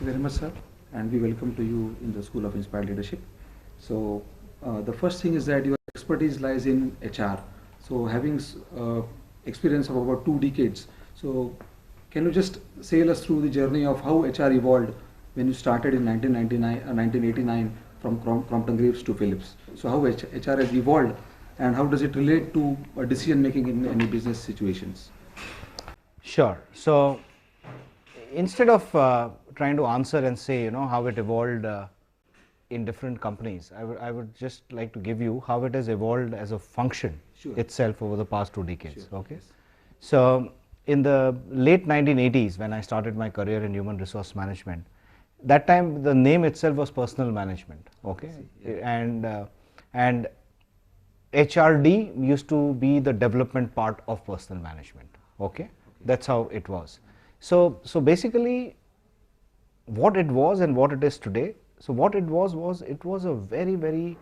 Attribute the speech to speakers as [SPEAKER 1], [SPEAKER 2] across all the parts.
[SPEAKER 1] very much, sir, and we welcome to you in the School of Inspired Leadership. So, the first thing is that your expertise lies in HR. So, having experience of about 2 decades, so can you just sail us through the journey of how HR evolved when you started in 1989 from Crompton Greaves to Philips? So, how HR has evolved and how does it relate to decision making in any business situations?
[SPEAKER 2] Sure. So, instead of trying to answer and say, how it evolved in different companies, I would just like to give you how it has evolved as a function itself over the past 2 decades. Okay. Yes. So, in the late 1980s, when I started my career in human resource management, that time the name itself was personal management. Okay. And HRD used to be the development part of personal management. Okay. That's how it was. So basically what it was and what it is today. So what it was a very, very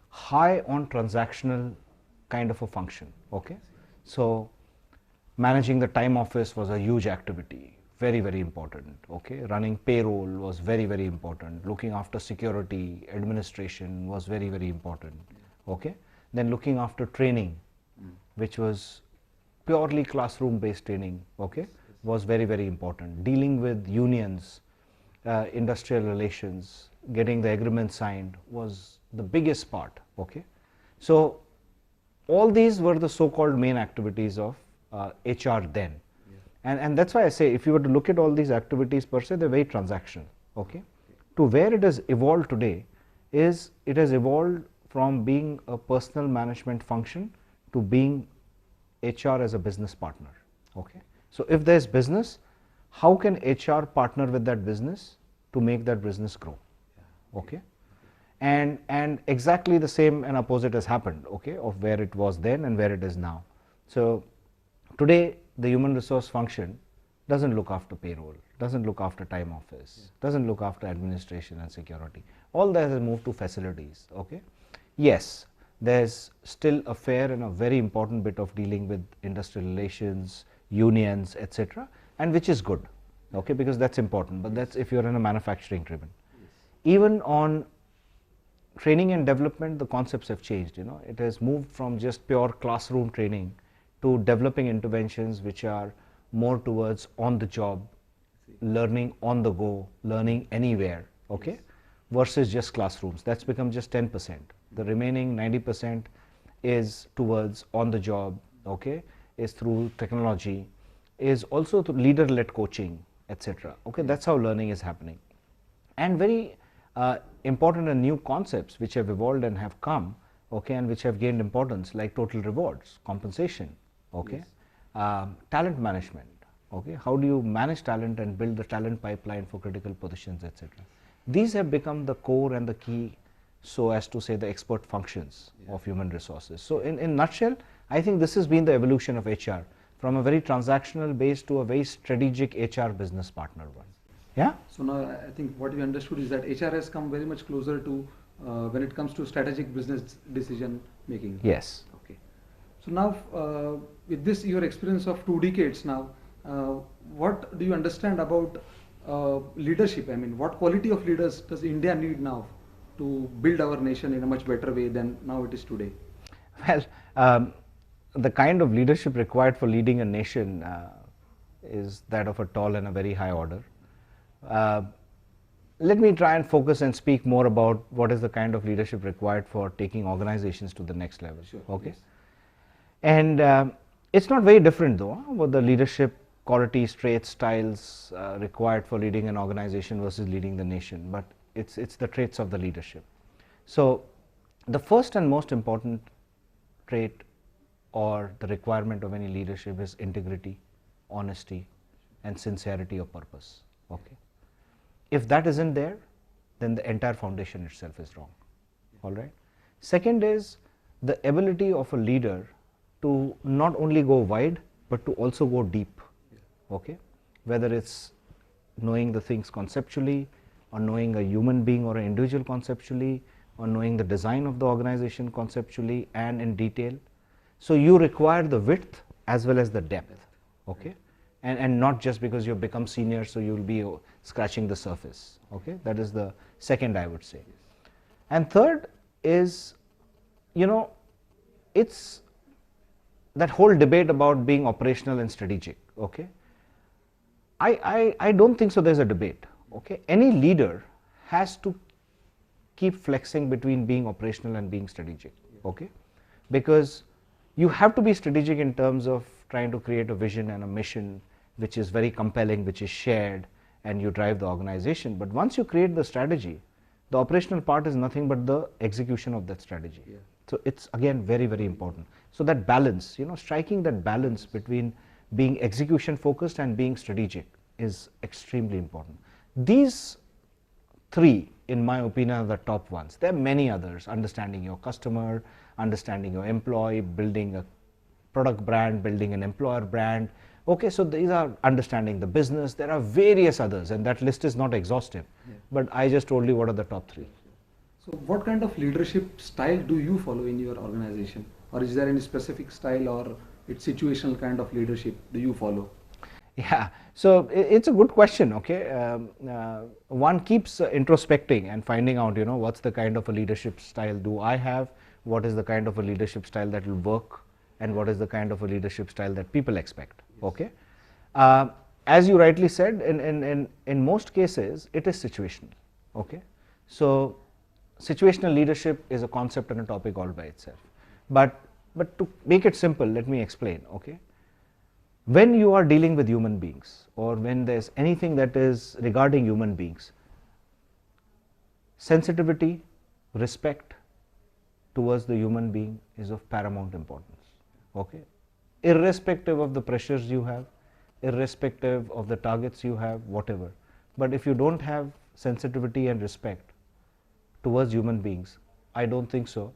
[SPEAKER 2] high on transactional kind of a function. Okay. So managing the time office was a huge activity, very, very important. Okay. Running payroll was very, very important. Looking after security, administration was very, very important. Okay. Then looking after training, which was purely classroom based training, okay, was very, very important. Dealing with unions, industrial relations, getting the agreement signed was the biggest part. Okay. So all these were the so-called main activities of HR then. And that's why I say, if you were to look at all these activities per se, they're very transactional. Okay. To where it has evolved today is it has evolved from being a personal management function to being HR as a business partner. Okay. So if there's business, how can HR partner with that business to make that business grow? Okay. And exactly the same and opposite has happened, okay, of where it was then and where it is now. So today the human resource function doesn't look after payroll, doesn't look after time office, doesn't look after administration and security. All that has moved to facilities. Okay. Yes, there's still a fair and a very important bit of dealing with industrial relations, unions, etc., and which is good, okay, because that's important, but that's if you're in a manufacturing driven. Even on training and development, the concepts have changed. It has moved from just pure classroom training to developing interventions which are more towards on the job, learning on the go, learning anywhere, okay, versus just classrooms. That's become just 10%. The remaining 90% is towards on the job, okay, is through technology, is also through leader-led coaching, etc. Okay, that's how learning is happening. And very important and new concepts which have evolved and have come, okay, and which have gained importance, like total rewards, compensation, okay, talent management, okay, how do you manage talent and build the talent pipeline for critical positions, etc. These have become the core and the key, so as to say, the expert functions of human resources. So in nutshell, I think this has been the evolution of HR from a very transactional base to a very strategic HR business partner one. Yeah.
[SPEAKER 1] So now I think what we understood is that HR has come very much closer to when it comes to strategic business decision making.
[SPEAKER 2] Yes.
[SPEAKER 1] Okay. So now with this your experience of 2 decades now, what do you understand about leadership? I mean, what quality of leaders does India need now to build our nation in a much better way than now it is today?
[SPEAKER 2] Well, the kind of leadership required for leading a nation is that of a tall and a very high order. Let me try and focus and speak more about what is the kind of leadership required for taking organizations to the next level.
[SPEAKER 1] Sure,
[SPEAKER 2] okay.
[SPEAKER 1] Yes.
[SPEAKER 2] And it's not very different though, what the leadership qualities, traits, styles required for leading an organization versus leading the nation, but it's the traits of the leadership. So the first and most important trait or the requirement of any leadership is integrity, honesty, and sincerity of purpose. Okay. If that isn't there, then the entire foundation itself is wrong. All right. Second is the ability of a leader to not only go wide, but to also go deep. Okay. Whether it's knowing the things conceptually, or knowing a human being or an individual conceptually, or knowing the design of the organization conceptually and in detail. So you require the width as well as the depth, okay, and not just because you've become senior, so you'll be scratching the surface. Okay, that is the second I would say. And third is, it's that whole debate about being operational and strategic. Okay, I don't think so there's a debate. Okay, any leader has to keep flexing between being operational and being strategic. Okay, because you have to be strategic in terms of trying to create a vision and a mission which is very compelling, which is shared, and you drive the organization. But once you create the strategy, the operational part is nothing but the execution of that strategy. So it's again very, very important. So that balance, striking that balance between being execution focused and being strategic is extremely important. These three, in my opinion, are the top ones. There are many others: understanding your customer, understanding your employee, building a product brand, building an employer brand. Okay, so these are understanding the business. There are various others, and that list is not exhaustive. But I just told you what are the top three.
[SPEAKER 1] So what kind of leadership style do you follow in your organization? Or is there any specific style, or it's situational kind of leadership do you follow?
[SPEAKER 2] Yeah, so it's a good question. Okay, one keeps introspecting and finding out, what's the kind of a leadership style do I have, what is the kind of a leadership style that will work, and what is the kind of a leadership style that people expect. Okay, as you rightly said, in most cases it is situational. Okay, so situational leadership is a concept and a topic all by itself. But to make it simple, let me explain. Okay, when you are dealing with human beings, or when there's anything that is regarding human beings, sensitivity, respect towards the human being is of paramount importance. Okay, irrespective of the pressures you have, irrespective of the targets you have, whatever. But if you don't have sensitivity and respect towards human beings, I don't think so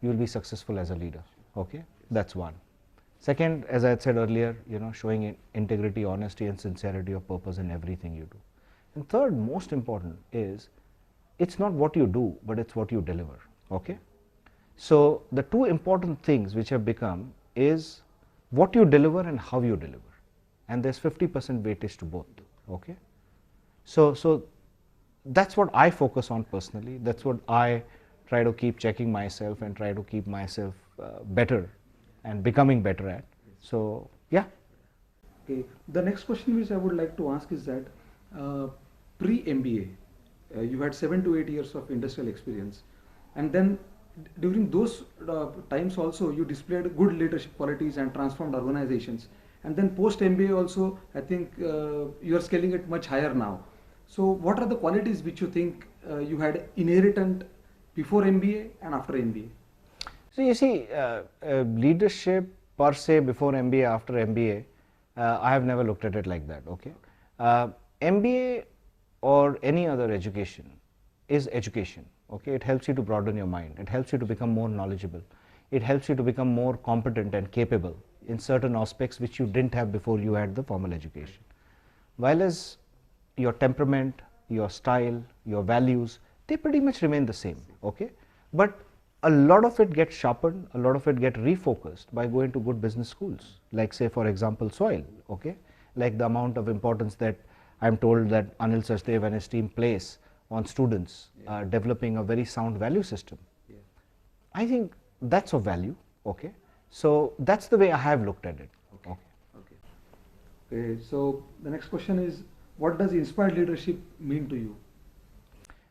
[SPEAKER 2] you will be successful as a leader. Okay, that's one. Second, as I had said earlier, showing integrity, honesty, and sincerity of purpose in everything you do. And third, most important, is it's not what you do, but it's what you deliver. Okay, so the two important things which have become is what you deliver and how you deliver, and there's 50% weightage to both. Okay, so that's what I focus on personally. That's what I try to keep checking myself and try to keep myself better and becoming better at. So yeah.
[SPEAKER 1] Okay, the next question which I would like to ask is that pre-MBA, you had 7 to 8 years of industrial experience, and then during those times also you displayed good leadership qualities and transformed organizations. And then post MBA also, I think you are scaling it much higher now. So what are the qualities which you think you had inherited before MBA and after MBA?
[SPEAKER 2] So you see, leadership per se before MBA, after MBA, I have never looked at it like that. Okay, MBA or any other education is education. Okay, it helps you to broaden your mind. It helps you to become more knowledgeable. It helps you to become more competent and capable in certain aspects which you didn't have before you had the formal education. While as your temperament, your style, your values, they pretty much remain the same. Okay, but a lot of it gets sharpened, a lot of it gets refocused by going to good business schools, like say for example SOIL. Okay, like the amount of importance that I'm told that Anil Sachdev and his team place on students developing a very sound value system. I think that's of value. Okay, so that's the way I have looked at it.
[SPEAKER 1] Okay, so the next question is, what does inspired leadership mean to you?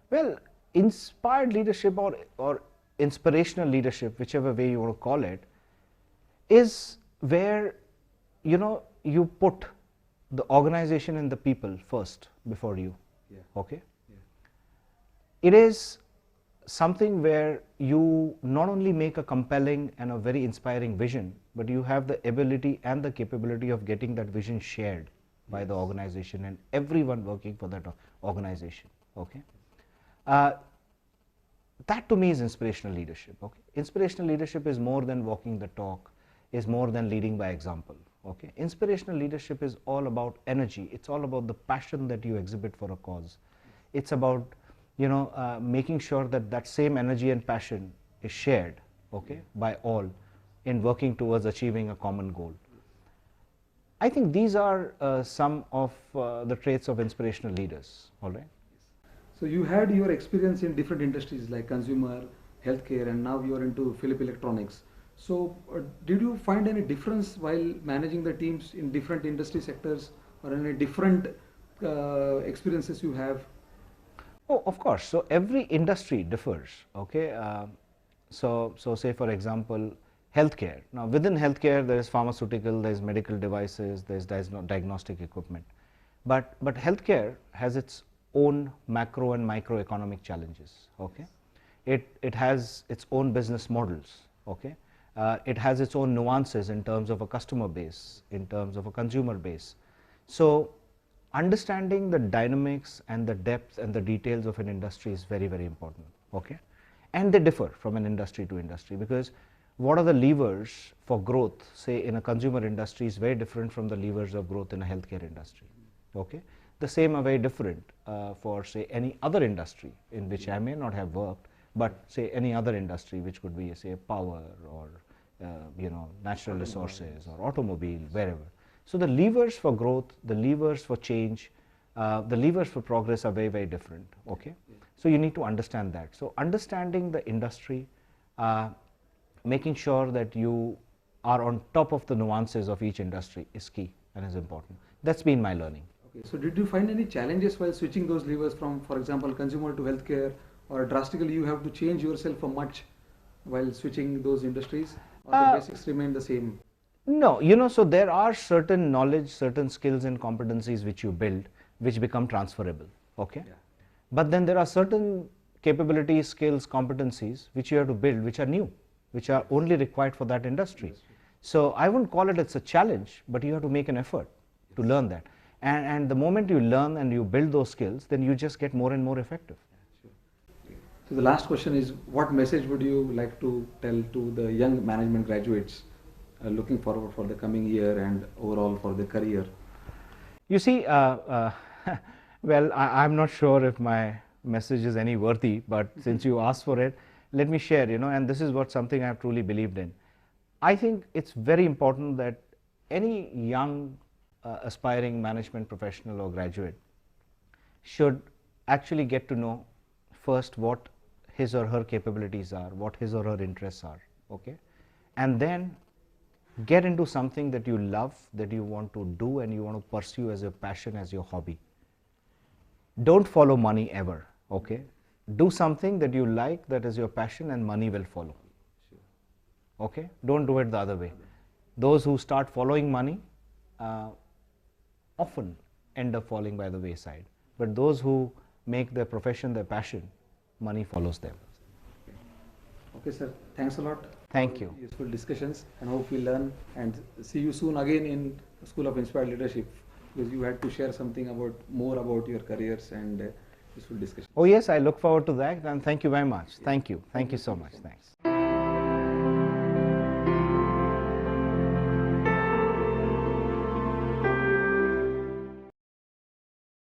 [SPEAKER 2] Well, inspired leadership or inspirational leadership, whichever way you want to call it, is where you put the organization and the people first before you. Okay, it is something where you not only make a compelling and a very inspiring vision, but you have the ability and the capability of getting that vision shared by the organization and everyone working for that organization. Okay, that to me is inspirational leadership. Okay, inspirational leadership is more than walking the talk, is more than leading by example. Okay, inspirational leadership is all about energy. It's all about the passion that you exhibit for a cause. It's about making sure that that same energy and passion is shared, okay, by all in working towards achieving a common goal. I think these are some of the traits of inspirational leaders, all right?
[SPEAKER 1] So you had your experience in different industries like consumer, healthcare, and now you are into Philips Electronics. So did you find any difference while managing the teams in different industry sectors, or any different experiences you have?
[SPEAKER 2] Oh, of course. So every industry differs, okay? So say for example, healthcare. Now within healthcare, there is pharmaceutical, there is medical devices, there is diagnostic equipment. But healthcare has its own macro and microeconomic challenges, okay? It has its own business models, okay? It has its own nuances in terms of a customer base, in terms of a consumer base. So understanding the dynamics and the depth and the details of an industry is very, very important, okay? And they differ from an industry to industry, because what are the levers for growth, say in a consumer industry, is very different from the levers of growth in a healthcare industry, okay? The same are very different for say any other industry in which I may not have worked, but say any other industry which could be say power or you know, natural resources or automobile, wherever. So the levers for growth, the levers for change, the levers for progress are very, very different, okay? So you need to understand that. So understanding the industry, making sure that you are on top of the nuances of each industry is key and is important. That's been my learning.
[SPEAKER 1] Okay. So did you find any challenges while switching those levers from, for example, consumer to healthcare, or drastically you have to change yourself for much while switching those industries, or the basics remain the same?
[SPEAKER 2] No, you know, so there are certain knowledge, certain skills and competencies which you build which become transferable, okay?
[SPEAKER 1] Yeah.
[SPEAKER 2] But then there are certain capabilities, skills, competencies which you have to build which are new, which are only required for that industry. So I wouldn't call it it's a challenge, but you have to make an effort to learn that. And the moment you learn and you build those skills, then you just get more and more effective.
[SPEAKER 1] So the last question is, what message would you like to tell to the young management graduates looking forward for the coming year and overall for their career?
[SPEAKER 2] You see, well, I'm not sure if my message is any worthy, but since you asked for it, let me share, you know, and this is what something I've truly believed in. I think it's very important that any young aspiring management professional or graduate should actually get to know first what his or her capabilities are, what his or her interests are, okay? And then get into something that you love, that you want to do and you want to pursue as your passion, as your hobby. Don't follow money ever, okay? Do something that you like, that is your passion, and money will follow, okay? Don't do it the other way. Those who start following money often end up falling by the wayside, but those who make their profession their passion, money follows them.
[SPEAKER 1] Okay, sir. Thanks a lot.
[SPEAKER 2] Thank you.
[SPEAKER 1] Useful discussions, and hope we learn and see you soon again in School of Inspired Leadership, because you had to share something more about your careers and useful discussions.
[SPEAKER 2] Oh yes, I look forward to that, and thank you very much. Thank you. Thank you so much. Thanks.